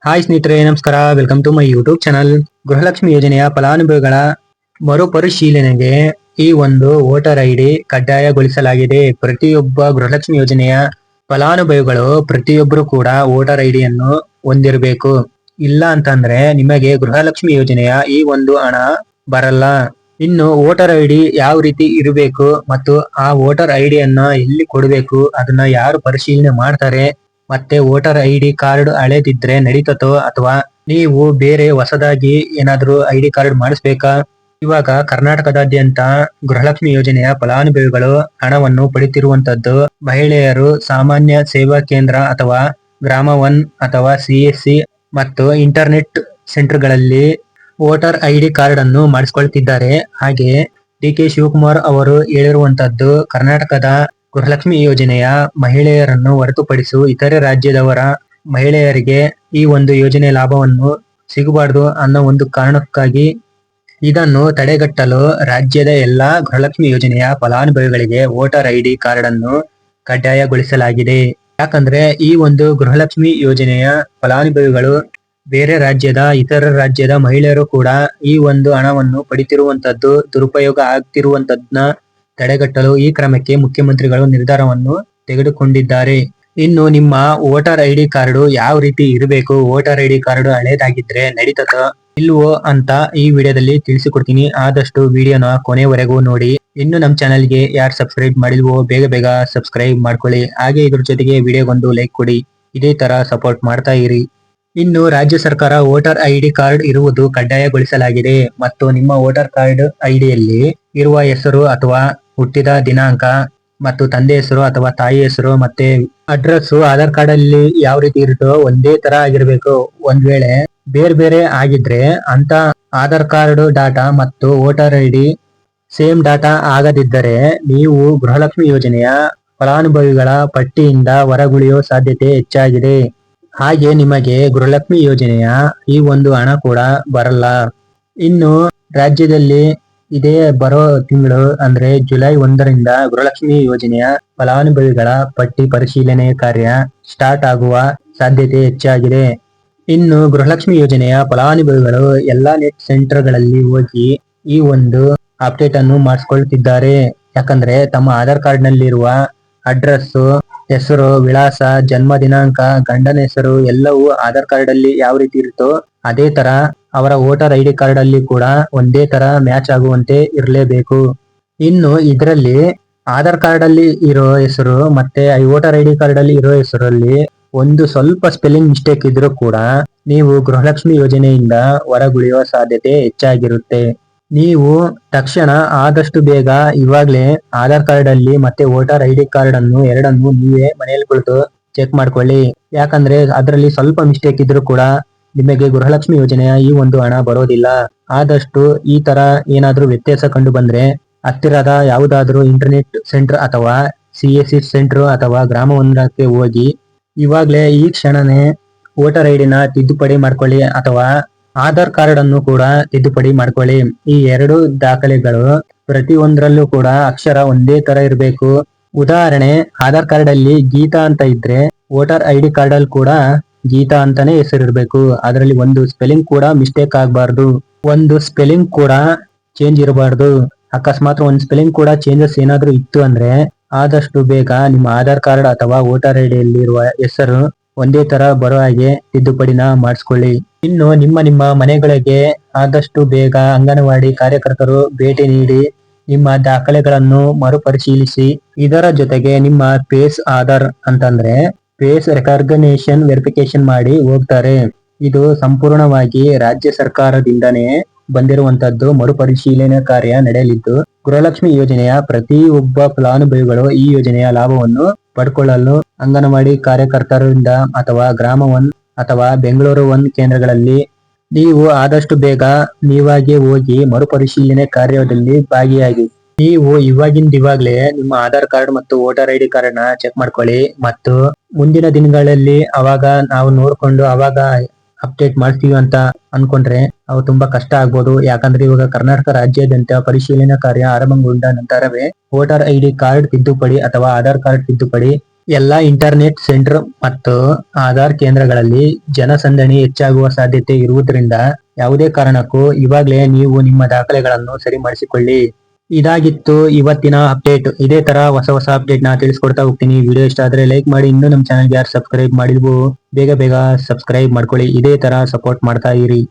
Hi ಸ್ನೇಹಿತರೆ, ನಮಸ್ಕಾರ. Welcome to my YouTube channel. Gruhalakshmi ಯೋಜನೆಯ ಫಲಾನುಭವಿಗಳ ಮರುಪರಿಶೀಲನೆಗೆ ಈ ಒಂದು ವೋಟರ್ ಐಡಿ ಕಡ್ಡಾಯಗೊಳಿಸಲಾಗಿದೆ. ಪ್ರತಿಯೊಬ್ಬ ಗೃಹಲಕ್ಷ್ಮಿ ಯೋಜನೆಯ ಫಲಾನುಭವಿಗಳು ಪ್ರತಿಯೊಬ್ಬರು ಕೂಡ ವೋಟರ್ ಐಡಿಯನ್ನು ಹೊಂದಿರಬೇಕು. ಇಲ್ಲ ಅಂತಂದ್ರೆ ನಿಮಗೆ ಗೃಹಲಕ್ಷ್ಮಿ ಯೋಜನೆಯ ಈ ಒಂದು ಹಣ ಬರಲ್ಲ. ಇನ್ನು ವೋಟರ್ ಐಡಿ ಯಾವ ರೀತಿ ಇರಬೇಕು ಮತ್ತು ಆ ವೋಟರ್ ಐಡಿಯನ್ನ ಎಲ್ಲಿ ಕೊಡಬೇಕು, ಅದನ್ನ ಯಾರು ಪರಿಶೀಲನೆ ಮಾಡ್ತಾರೆ, ಮತ್ತೆ ವೋಟರ್ ಐಡಿ ಕಾರ್ಡ್ ಹಳೆದಿದ್ರೆ ನಡೀತತೋ ಅಥವಾ ನೀವು ಬೇರೆ ಹೊಸದಾಗಿ ಏನಾದ್ರೂ ಐಡಿ ಕಾರ್ಡ್ ಮಾಡಿಸ್ಬೇಕಾ? ಇವಾಗ ಕರ್ನಾಟಕದಾದ್ಯಂತ ಗೃಹಲಕ್ಷ್ಮಿ ಯೋಜನೆಯ ಫಲಾನುಭವಿಗಳು ಹಣವನ್ನು ಪಡಿತಿರುವಂತದ್ದು ಮಹಿಳೆಯರು ಸಾಮಾನ್ಯ ಸೇವಾ ಕೇಂದ್ರ ಅಥವಾ ಗ್ರಾಮ ಒನ್ ಅಥವಾ CSC ಮತ್ತು ಇಂಟರ್ನೆಟ್ ಸೆಂಟರ್ಗಳಲ್ಲಿ ವೋಟರ್ ಐಡಿ ಕಾರ್ಡ್ ಅನ್ನು ಮಾಡಿಸ್ಕೊಳ್ತಿದ್ದಾರೆ. ಹಾಗೆ DK ಶಿವಕುಮಾರ್ ಅವರು ಹೇಳಿರುವಂತದ್ದು, ಕರ್ನಾಟಕದ ಗೃಹಲಕ್ಷ್ಮಿ ಯೋಜನೆಯ ಮಹಿಳೆಯರನ್ನು ಹೊರತುಪಡಿಸಿ ಇತರೆ ರಾಜ್ಯದವರ ಮಹಿಳೆಯರಿಗೆ ಈ ಒಂದು ಯೋಜನೆ ಲಾಭವನ್ನು ಸಿಗಬಾರದು ಅನ್ನೋ ಒಂದು ಕಾರಣಕ್ಕಾಗಿ ಇದನ್ನು ತಡೆಗಟ್ಟಲು ರಾಜ್ಯದ ಎಲ್ಲಾ ಗೃಹಲಕ್ಷ್ಮಿ ಯೋಜನೆಯ ಫಲಾನುಭವಿಗಳಿಗೆ ವೋಟರ್ ಐಡಿ ಕಾರ್ಡ್ ಅನ್ನು ಕಡ್ಡಾಯಗೊಳಿಸಲಾಗಿದೆ. ಯಾಕಂದ್ರೆ ಈ ಒಂದು ಗೃಹಲಕ್ಷ್ಮಿ ಯೋಜನೆಯ ಫಲಾನುಭವಿಗಳು ಬೇರೆ ರಾಜ್ಯದ ಇತರ ರಾಜ್ಯದ ಮಹಿಳೆಯರು ಕೂಡ ಈ ಒಂದು ಹಣವನ್ನು ಪಡಿತಿರುವಂತದ್ದು ದುರುಪಯೋಗ ಆಗ್ತಿರುವಂತದ್ನ ತಡೆಗಟ್ಟಲು ಈ ಕ್ರಮಕ್ಕೆ ಮುಖ್ಯಮಂತ್ರಿಗಳು ನಿರ್ಧಾರವನ್ನು ತೆಗೆದುಕೊಂಡಿದ್ದಾರೆ. ಇನ್ನು ನಿಮ್ಮ ವೋಟರ್ ಐಡಿ ಕಾರ್ಡ್ ಯಾವ ರೀತಿ ಇರಬೇಕು, ವೋಟರ್ ಐಡಿ ಕಾರ್ಡ್ ಹಳೇದಾಗಿದ್ರೆ ನಡೀತದ ಇಲ್ವೋ ಅಂತ ಈ ವಿಡಿಯೋದಲ್ಲಿ ತಿಳಿಸಿಕೊಡ್ತೀನಿ. ಆದಷ್ಟು ವಿಡಿಯೋನ ಕೊನೆವರೆಗೂ ನೋಡಿ. ಇನ್ನು ನಮ್ಮ ಚಾನಲ್ಗೆ ಯಾರು ಸಬ್ಸ್ಕ್ರೈಬ್ ಮಾಡಿಲ್ವೋ ಬೇಗ ಬೇಗ ಸಬ್ಸ್ಕ್ರೈಬ್ ಮಾಡ್ಕೊಳ್ಳಿ. ಹಾಗೆ ಇದ್ರ ಜೊತೆಗೆ ವಿಡಿಯೋಗೊಂದು ಲೈಕ್ ಕೊಡಿ. ಇದೇ ತರ ಸಪೋರ್ಟ್ ಮಾಡ್ತಾ ಇರಿ. ಇನ್ನು ರಾಜ್ಯ ಸರ್ಕಾರ ವೋಟರ್ ಐಡಿ ಕಾರ್ಡ್ ಇರುವುದು ಕಡ್ಡಾಯಗೊಳಿಸಲಾಗಿದೆ ಮತ್ತು ನಿಮ್ಮ ವೋಟರ್ ಕಾರ್ಡ್ ಐಡಿಯಲ್ಲಿ ಇರುವ ಹೆಸರು ಅಥವಾ ಹುಟ್ಟಿದ ದಿನಾಂಕ ಮತ್ತು ತಂದೆ ಹೆಸರು ಅಥವಾ ತಾಯಿ ಹೆಸರು ಮತ್ತೆ ಅಡ್ರೆಸ್ ಆಧಾರ್ ಕಾರ್ಡ್ ಅಲ್ಲಿ ಯಾವ ರೀತಿ ಇರುತ್ತೋ ಒಂದೇ ತರ ಆಗಿರ್ಬೇಕು. ಒಂದ್ ವೇಳೆ ಬೇರೆ ಬೇರೆ ಆಗಿದ್ರೆ ಅಂತ ಆಧಾರ್ ಕಾರ್ಡ್ ಡಾಟಾ ಮತ್ತು ವೋಟರ್ ಐಡಿ ಸೇಮ್ ಡಾಟಾ ಆಗದಿದ್ದರೆ ನೀವು ಗೃಹಲಕ್ಷ್ಮಿ ಯೋಜನೆಯ ಫಲಾನುಭವಿಗಳ ಪಟ್ಟಿಯಿಂದ ಹೊರಗುಳಿಯೋ ಸಾಧ್ಯತೆ ಹೆಚ್ಚಾಗಿದೆ. ಹಾಗೆ ನಿಮಗೆ ಗೃಹಲಕ್ಷ್ಮಿ ಯೋಜನೆಯ ಈ ಒಂದು ಹಣ ಕೂಡ ಬರಲ್ಲ. ಇನ್ನು ರಾಜ್ಯದಲ್ಲಿ ಇದೇ ಬರೋ ತಿಂಗಳು ಅಂದ್ರೆ ಜುಲೈ 1ರಿಂದ ಗೃಹಲಕ್ಷ್ಮಿ ಯೋಜನೆಯ ಫಲಾನುಭವಿಗಳ ಪಟ್ಟಿ ಪರಿಶೀಲನೆ ಕಾರ್ಯ ಸ್ಟಾರ್ಟ್ ಆಗುವ ಸಾಧ್ಯತೆ ಹೆಚ್ಚಾಗಿದೆ. ಇನ್ನು ಗೃಹಲಕ್ಷ್ಮಿ ಯೋಜನೆಯ ಫಲಾನುಭವಿಗಳು ಎಲ್ಲಾ ನೆಟ್ ಸೆಂಟರ್ಗಳಲ್ಲಿ ಹೋಗಿ ಈ ಒಂದು ಅಪ್ಡೇಟ್ ಅನ್ನು ಮಾಡಿಸ್ಕೊಳ್ತಿದ್ದಾರೆ. ಯಾಕಂದ್ರೆ ತಮ್ಮ ಆಧಾರ್ ಕಾರ್ಡ್ ನಲ್ಲಿರುವ ಅಡ್ರೆಸ್, ಹೆಸರು, ವಿಳಾಸ, ಜನ್ಮ ದಿನಾಂಕ, ಗಂಡನ ಹೆಸರು ಎಲ್ಲವೂ ಆಧಾರ್ ಕಾರ್ಡ್ ಅಲ್ಲಿ ಯಾವ ರೀತಿ ಇರುತ್ತೋ ಅದೇ ತರ ಅವರ ವೋಟರ್ ಐಡಿ ಕಾರ್ಡ್ ಅಲ್ಲಿ ಕೂಡ ಒಂದೇ ತರ ಮ್ಯಾಚ್ ಆಗುವಂತೆ ಇರಲೇಬೇಕು. ಇನ್ನು ಇದರಲ್ಲಿ ಆಧಾರ್ ಕಾರ್ಡ್ ಅಲ್ಲಿ ಇರೋ ಹೆಸರು ಮತ್ತೆ ವೋಟರ್ ಐಡಿ ಕಾರ್ಡ್ ಅಲ್ಲಿ ಇರೋ ಹೆಸರಲ್ಲಿ ಒಂದು ಸ್ವಲ್ಪ ಸ್ಪೆಲ್ಲಿಂಗ್ ಮಿಸ್ಟೇಕ್ ಇದ್ರೂ ಕೂಡ ನೀವು ಗೃಹಲಕ್ಷ್ಮಿ ಯೋಜನೆಯಿಂದ ಹೊರಗುಳಿಯುವ ಸಾಧ್ಯತೆ ಹೆಚ್ಚಾಗಿರುತ್ತೆ. ನೀವು ತಕ್ಷಣ ಆದಷ್ಟು ಬೇಗ ಇವಾಗ್ಲೇ ಆಧಾರ್ ಕಾರ್ಡ್ ಅಲ್ಲಿ ಮತ್ತೆ ವೋಟರ್ ಐಡಿ ಕಾರ್ಡ್ ಅನ್ನು ಎರಡನ್ನು ನೀವೇ ಮನೆಯಲ್ಲಿ ಕುಳಿತು ಚೆಕ್ ಮಾಡ್ಕೊಳ್ಳಿ. ಯಾಕಂದ್ರೆ ಅದರಲ್ಲಿ ಸ್ವಲ್ಪ ಮಿಸ್ಟೇಕ್ ಇದ್ರೂ ಕೂಡ ನಿಮಗೆ ಗೃಹಲಕ್ಷ್ಮಿ ಯೋಜನೆಯ ಈ ಒಂದು ಹಣ ಬರೋದಿಲ್ಲ. ಆದಷ್ಟು ಈ ತರ ಏನಾದ್ರೂ ವ್ಯತ್ಯಾಸ ಕಂಡು ಬಂದ್ರೆ ಹತ್ತಿರದ ಯಾವುದಾದ್ರೂ ಇಂಟರ್ನೆಟ್ ಸೆಂಟರ್ ಅಥವಾ CSC ಸೆಂಟರ್ ಅಥವಾ ಗ್ರಾಮ ಒಂದಕ್ಕೆ ಹೋಗಿ ಇವಾಗ್ಲೇ ಈ ಕ್ಷಣನೇ ವೋಟರ್ ಐಡಿನ ತಿದ್ದುಪಡಿ ಮಾಡ್ಕೊಳ್ಳಿ ಅಥವಾ ಆಧಾರ್ ಕಾರ್ಡ್ ಅನ್ನು ಕೂಡ ತಿದ್ದುಪಡಿ ಮಾಡ್ಕೊಳ್ಳಿ. ಈ ಎರಡು ದಾಖಲೆಗಳು ಪ್ರತಿಯೊಂದರಲ್ಲೂ ಕೂಡ ಅಕ್ಷರ ಒಂದೇ ತರ ಇರಬೇಕು. ಉದಾಹರಣೆ, ಆಧಾರ್ ಕಾರ್ಡ್ ಅಲ್ಲಿ ಗೀತಾ ಅಂತ ಇದ್ರೆ ವೋಟರ್ ಐಡಿ ಕಾರ್ಡ್ ಅಲ್ಲಿ ಕೂಡ ಗೀತಾ ಅಂತಾನೆ ಹೆಸರಿರ್ಬೇಕು. ಅದರಲ್ಲಿ ಒಂದು ಸ್ಪೆಲ್ಲಿಂಗ್ ಕೂಡ ಮಿಸ್ಟೇಕ್ ಆಗಬಾರ್ದು, ಒಂದು ಸ್ಪೆಲ್ಲಿಂಗ್ ಕೂಡ ಚೇಂಜ್ ಇರಬಾರ್ದು. ಅಕಸ್ಮಾತ್ ಒಂದು ಸ್ಪೆಲ್ಲಿಂಗ್ ಕೂಡ ಚೇಂಜಸ್ ಏನಾದ್ರೂ ಇತ್ತು ಅಂದ್ರೆ ಆದಷ್ಟು ಬೇಗ ನಿಮ್ಮ ಆಧಾರ್ ಕಾರ್ಡ್ ಅಥವಾ ವೋಟರ್ ಐಡಿಯಲ್ಲಿ ಇರುವ ಹೆಸರು ಒಂದೇ ತರ ಬರೋ ಹಾಗೆ ತಿದ್ದುಪಡಿನ ಮಾಡಿಸ್ಕೊಳ್ಳಿ. ಇನ್ನು ನಿಮ್ಮ ಮನೆಗಳಿಗೆ ಆದಷ್ಟು ಬೇಗ ಅಂಗನವಾಡಿ ಕಾರ್ಯಕರ್ತರು ಭೇಟಿ ನೀಡಿ ನಿಮ್ಮ ದಾಖಲೆಗಳನ್ನು ಮರುಪರಿಶೀಲಿಸಿ ಇದರ ಜೊತೆಗೆ ನಿಮ್ಮ ಫೇಸ್ ಆಧಾರ್ ಅಂತಂದ್ರೆ ಫೇಸ್ ರೆಕಗ್ನಿಷನ್ ವೆರಿಫಿಕೇಶನ್ ಮಾಡಿ ಹೋಗ್ತಾರೆ. ಇದು ಸಂಪೂರ್ಣವಾಗಿ ರಾಜ್ಯ ಸರ್ಕಾರದಿಂದನೇ ಬಂದಿರುವಂತದ್ದು. ಮರುಪರಿಶೀಲನೆ ಕಾರ್ಯ ನಡೆಯಲಿದ್ದು ಗೃಹಲಕ್ಷ್ಮಿ ಯೋಜನೆಯ ಪ್ರತಿಯೊಬ್ಬ ಫಲಾನುಭವಿಗಳು ಈ ಯೋಜನೆಯ ಲಾಭವನ್ನು ಪಡ್ಕೊಳ್ಳಲು ಅಂಗನವಾಡಿ ಕಾರ್ಯಕರ್ತರಿಂದ ಅಥವಾ ಗ್ರಾಮ ಒನ್ ಅಥವಾ ಬೆಂಗಳೂರು ಒನ್ ಕೇಂದ್ರಗಳಲ್ಲಿ ನೀವು ಆದಷ್ಟು ಬೇಗ ನೀವಾಗೆ ಹೋಗಿ ಮರುಪರಿಶೀಲನೆ ಕಾರ್ಯದಲ್ಲಿ ಭಾಗಿಯಾಗಿ. ನೀವು ಇವಾಗ್ಲೇ ನಿಮ್ಮ ಆಧಾರ್ ಕಾರ್ಡ್ ಮತ್ತು ವೋಟರ್ ಐಡಿ ಕಾರ್ಡ್ ನ ಚೆಕ್ ಮಾಡ್ಕೊಳ್ಳಿ ಮತ್ತು ಮುಂದಿನ ದಿನಗಳಲ್ಲಿ ಅವಾಗ ನಾವು ನೋಡ್ಕೊಂಡು ಅವಾಗ ಅಪ್ಡೇಟ್ ಮಾಡ್ತೀವಿ ಅಂತ ಅನ್ಕೊಂಡ್ರೆ ಅವು ತುಂಬಾ ಕಷ್ಟ ಆಗ್ಬೋದು. ಯಾಕಂದ್ರೆ ಇವಾಗ ಕರ್ನಾಟಕ ರಾಜ್ಯಾದ್ಯಂತ ಪರಿಶೀಲನಾ ಕಾರ್ಯ ಆರಂಭಗೊಂಡ ನಂತರವೇ ವೋಟರ್ ಐಡಿ ಕಾರ್ಡ್ ತಿದ್ದುಪಡಿ ಅಥವಾ ಆಧಾರ್ ಕಾರ್ಡ್ ತಿದ್ದುಪಡಿ ಎಲ್ಲಾ ಇಂಟರ್ನೆಟ್ ಸೆಂಟರ್ ಮತ್ತು ಆಧಾರ್ ಕೇಂದ್ರಗಳಲ್ಲಿ ಜನಸಂದಣಿ ಹೆಚ್ಚಾಗುವ ಸಾಧ್ಯತೆ ಇರುವುದರಿಂದ ಯಾವುದೇ ಕಾರಣಕ್ಕೂ ಇವಾಗಲೇ ನೀವು ನಿಮ್ಮ ದಾಖಲೆಗಳನ್ನು ಸರಿ ಮಾಡಿಸಿಕೊಳ್ಳಿ. ಇದಾಗಿತ್ತು ಇವತ್ತಿನ ಅಪ್ಡೇಟ್. ಇದೇ ತರ ಹೊಸ ಅಪ್ಡೇಟ್ ನ ತಿಳಿಸ್ಕೊಡ್ತಾ ಹೋಗ್ತೀನಿ. ವಿಡಿಯೋ ಇಷ್ಟ ಆದ್ರೆ ಲೈಕ್ ಮಾಡಿ, ಇನ್ನೂ ನಮ್ಮ ಚಾನಲ್ಗೆ ಯಾರು ಸಬ್ಸ್ಕ್ರೈಬ್ ಮಾಡಿಲ್ವೋ ಬೇಗ ಸಬ್ಸ್ಕ್ರೈಬ್ ಮಾಡ್ಕೊಳ್ಳಿ. ಇದೇ ತರ ಸಪೋರ್ಟ್ ಮಾಡ್ತಾ ಇರಿ.